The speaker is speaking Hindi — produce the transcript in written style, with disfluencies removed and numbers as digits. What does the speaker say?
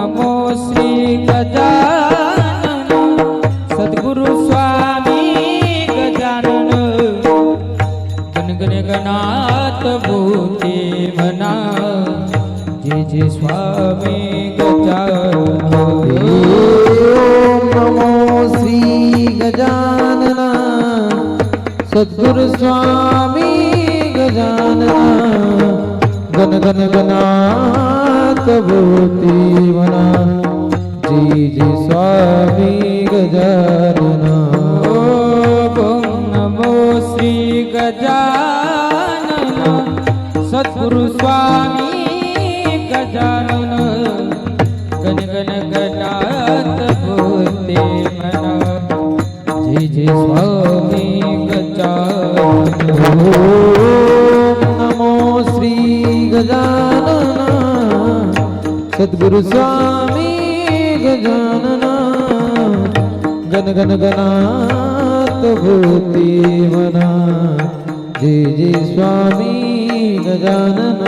नमो श्री गजानन सद्गुरु स्वामी गजानन गण गण गणात भूते मना जय जय स्वामी गजानन। ओम नमो श्री गजानन सद्गुरु स्वामी गजानन गण गण गणात भूते मना जय जय स्वामी गजानन। ओम नमो श्री गजानन सद्गुरु स्वामी गजानन गण गण गणात भूते मना जय जय स्वामी गजानन। ओम नमो श्री गजानन सद्गुरु स्वामी गजानन गण गण गणात भूते मना जय जय स्वामी गजानन।